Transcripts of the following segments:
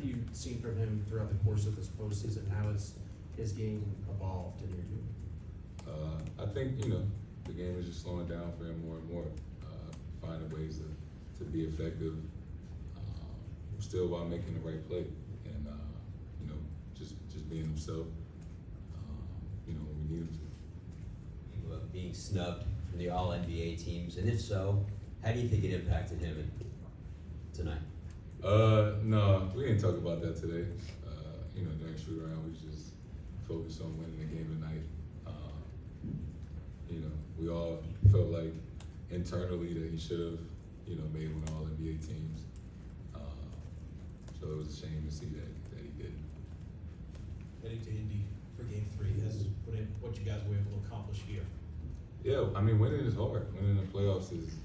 have you seen from him throughout the course of this postseason? How has his game evolved in your view? I think, the game is just slowing down for him more and more, finding ways to be effective, still while making the right play, and just being himself, when we need him to. Being snubbed from the All-NBA teams, and if so, how do you think it impacted him tonight? No, we didn't talk about that today. During shoot around, we just focused on winning the game tonight. We all felt like internally that he should have, made one of all NBA teams. So it was a shame to see that he didn't. Heading to Indy for Game 3 has what you guys were able to accomplish here. Yeah, I mean, winning is hard. Winning the playoffs is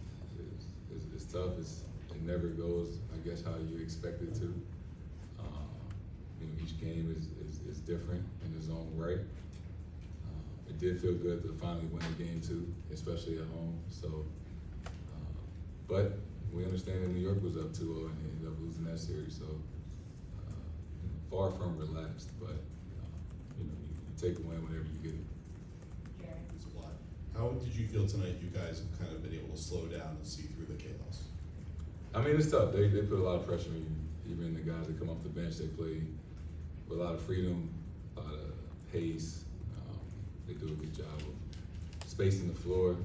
tough. It never goes, I guess, how you expect it to. Each game is different in its own right. It did feel good to finally win a game too, especially at home. So, but we understand that New York was up 2-0 and they ended up losing that series. So, far from relaxed, but you take a win whenever you get it. It's a lot. How did you feel tonight? You guys have kind of been able to slow down and see through the chaos. I mean, it's tough. They put a lot of pressure on you. Even the guys that come off the bench, they play with a lot of freedom, a lot of pace. They do a good job of spacing the floor.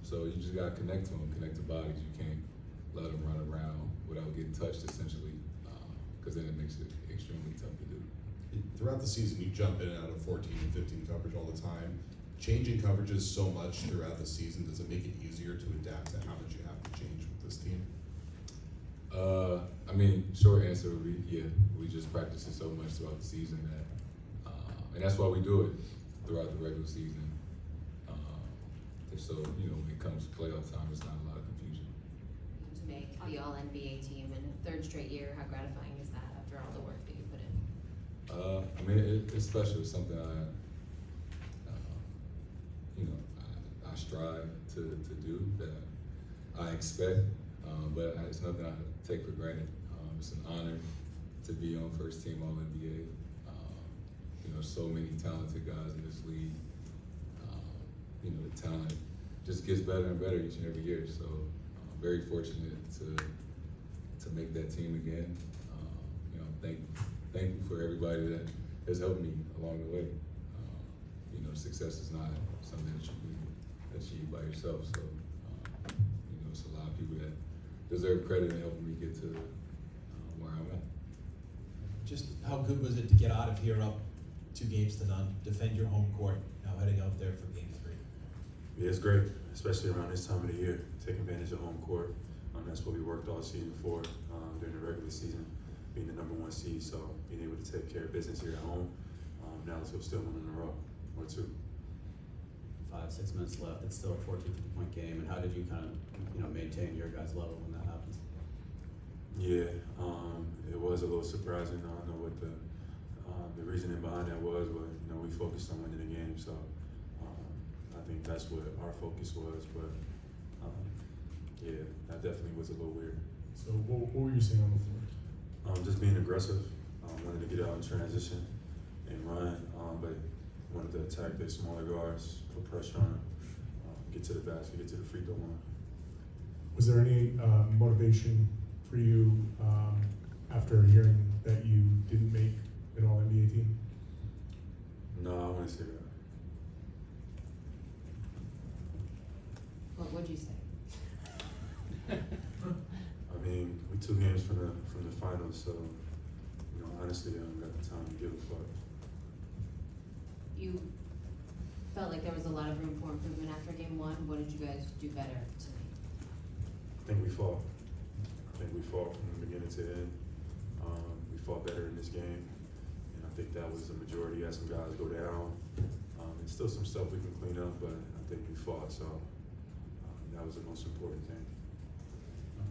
So you just gotta connect to them, connect to bodies. You can't let them run around without getting touched, essentially, because then it makes it extremely tough to do. Throughout the season, you jump in and out of 14 and 15 coverage all the time. Changing coverages so much throughout the season, does it make it easier to adapt to how much you have to change with this team? I mean, short answer would be yeah. We just practice it so much throughout the season that, and that's why we do it throughout the regular season. So when it comes to playoff time, it's not a lot of confusion. To make the All-NBA team in a third straight year, how gratifying is that after all the work that you put in? I mean, it's special. It's something I strive to do, that I expect, but it's nothing I take for granted. It's an honor to be on first team All-NBA. So many talented guys in this league. The talent just gets better and better each and every year. So I'm very fortunate to make that team again. Thankful for everybody that has helped me along the way. Success is not something that you can achieve by yourself. So it's a lot of people that deserve credit in helping me get to where I'm at. Just how good was it to get out of here up 2 games to none, defend your home court, now heading out there for Game 3? Yeah, it's great, especially around this time of the year. Take advantage of home court. That's what we worked all season for during the regular season, being the #1 seed. So being able to take care of business here at home. Now let's go still 1 in a row or 2. 5-6 minutes left. It's still a 14-50-point game. And how did you kind of, maintain your guys' level when that happens? Yeah, it was a little surprising. I don't know what the reasoning behind that was, but we focused on winning the game. So I think that's what our focus was. But yeah, that definitely was a little weird. So what were you seeing on the floor? Just being aggressive. Wanted to get out in transition and run, but wanted to attack their smaller guards, put pressure on them, get to the basket, get to the free throw line. Was there any motivation for you after hearing that you didn't make an All-NBA team? No, I wouldn't say that. What would you say? I mean, we 2 games from the finals, so honestly, I don't got the time to give a fuck. You felt like there was a lot of room for improvement after Game 1. What did you guys do better tonight? I think we fought. From the beginning to the end. We fought better in this game, and I think that was the majority. Had some guys go down. And still some stuff we can clean up, but I think we fought, so that was the most important thing.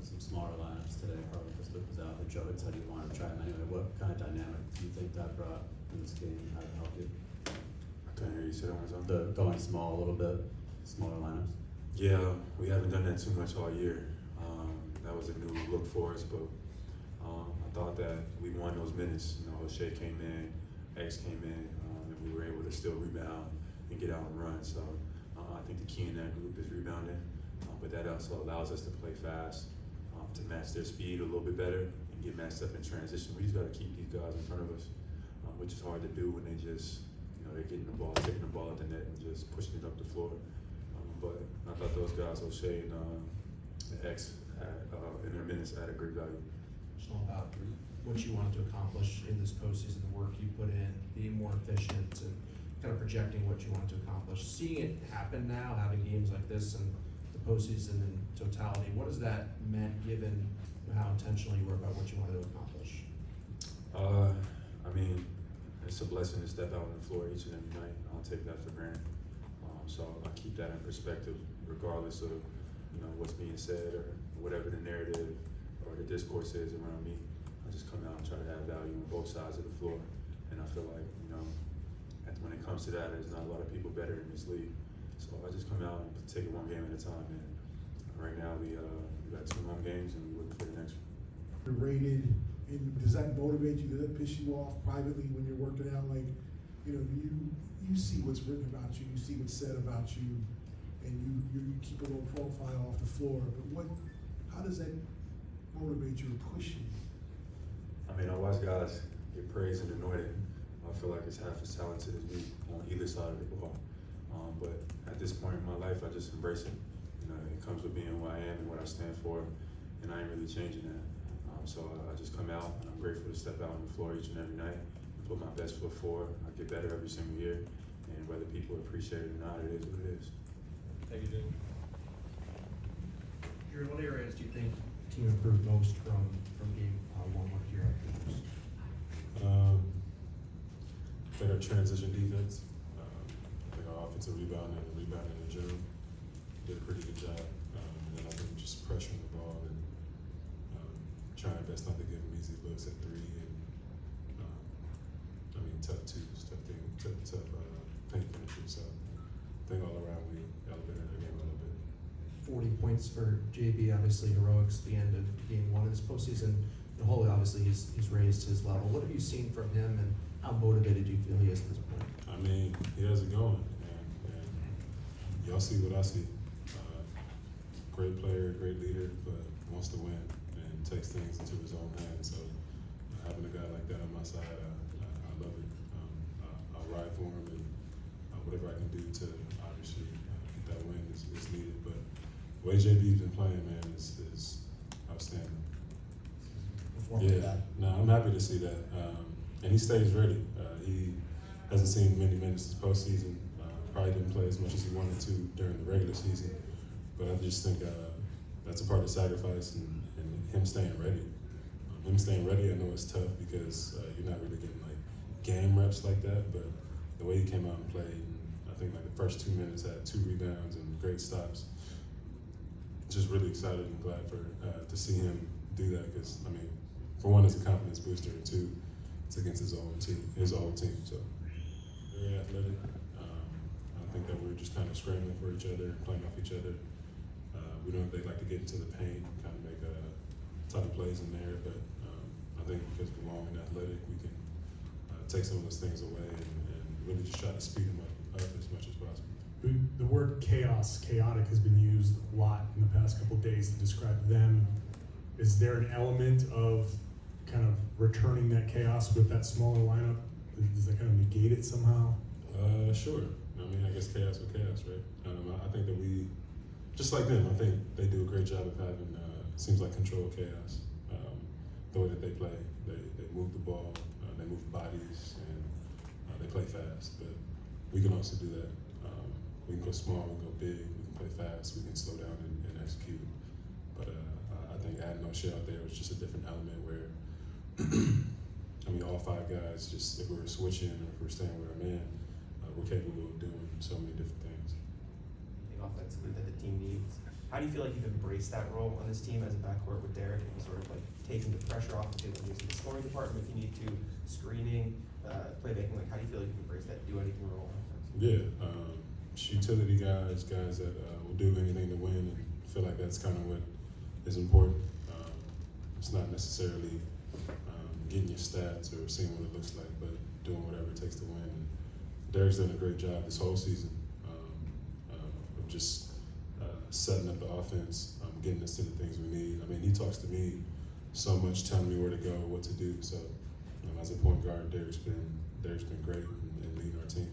Some smaller lineups today, probably because Luke was out. But Joe had said you wanted to try them anyway. What kind of dynamic do you think that brought in this game? How it helped you? I couldn't hear you say that one time. The going small a little bit, smaller lineups. Yeah, we haven't done that too much all year. That was a new look for us, but I thought that we won those minutes. You know, O'Shea came in, X came in, and we were able to still rebound and get out and run. So I think the key in that group is rebounding, but that also allows us to play fast, to match their speed a little bit better and get matched up in transition. We just got to keep these guys in front of us, which is hard to do when they just, you know, they're getting the ball, taking the ball at the net and just pushing it up the floor. But I thought those guys, O'Shea and X, in their minutes, had a great value. Just all about what you wanted to accomplish in this postseason, the work you put in, being more efficient, and kind of projecting what you wanted to accomplish. Seeing it happen now, having games like this and the postseason in totality, what has that meant given how intentional you were about what you wanted to accomplish? I mean, it's a blessing to step out on the floor each and every night. I don't take that for granted. So I keep that in perspective, regardless of, you know, what's being said or whatever the narrative or the discourse is around me. I just come out and try to add value on both sides of the floor. And I feel like, you know, when it comes to that, there's not a lot of people better in this league. So I just come out and take it one game at a time. And right now we got 2 home games and we're looking for the next one. You're rated, and does that motivate you? Does that piss you off privately when you're working out? Like, you know, you see what's written about you, you see what's said about you, and you keep a little profile off the floor. But how does that motivate you or push you? I mean, I watch guys get praised and anointed. I feel like it's half as talented as me on either side of the ball. But at this point in my life, I just embrace it. You know, it comes with being who I am and what I stand for, and I ain't really changing that. So I just come out, and I'm grateful to step out on the floor each and every night and put my best foot forward. I get better every single year, and whether people appreciate it or not, it is what it is. Thank you, Jim. Drew, what areas do you think team improved most from game 1 here at Cougars? Better transition defense. I think our offensive rebounding in general did a pretty good job. And then I think just pressuring the ball and trying our best not to give them easy looks at 3 and I mean tough twos, tough paint finishes. So I think all around we elevated the game a little bit. 40 points for JB, obviously heroics at the end of game 1 of this postseason. The whole, obviously, he's raised his level. What have you seen from him, and how motivated do you feel he is at this point? I mean, he has it going, and y'all see what I see. Great player, great leader, but wants to win and takes things into his own hands. So having a guy like that on my side, I love it. I'll ride for him, and whatever I can do to obviously get that win is needed. But the way JB's been playing, man, is outstanding. Yeah, no, I'm happy to see that. And he stays ready. He hasn't seen many minutes this postseason. Probably didn't play as much as he wanted to during the regular season. But I just think that's a part of the sacrifice and him staying ready. Him staying ready, I know it's tough because you're not really getting like game reps like that, but the way he came out and played, and I think like the first 2 minutes had 2 rebounds and great stops. Just really excited and glad to see him do that because, I mean, for one, it's a confidence booster, and 2, it's against his own team. So very athletic. I think that we're just kind of scrambling for each other, playing off each other. They like to get into the paint, kind of make a ton of plays in there, but I think because we're long and athletic, we can take some of those things away and really just try to speed them up as much as possible. The word chaotic has been used a lot in the past couple of days to describe them. Is there an element of kind of returning that chaos with that smaller lineup? Does that kind of negate it somehow? Sure. I mean, I guess chaos with chaos, right? I think that we, just like them, I think they do a great job of having, seems like controlled chaos. The way that they play, they move the ball, they move bodies, and they play fast. But we can also do that. We can go small, we can go big, we can play fast, we can slow down and execute. But I think adding O'Shea out there was just a different element where, I mean, all 5 guys, just if we were switching or if we were staying with our man, we're capable of doing so many different things. Offensively that the team needs. How do you feel like you've embraced that role on this team as a backcourt with Derek and sort of like taking the pressure off the table, using the scoring department if you need to, screening, playmaking? Like, how do you feel like you embrace that, do anything role on offense? Yeah, utility guys that will do anything to win, and feel like that's kind of what is important. It's not necessarily getting your stats or seeing what it looks like, but doing whatever it takes to win. And Derek's done a great job this whole season of just setting up the offense, getting us to the things we need. I mean, he talks to me so much, telling me where to go, what to do. So as a point guard, Derek's been great in leading our team.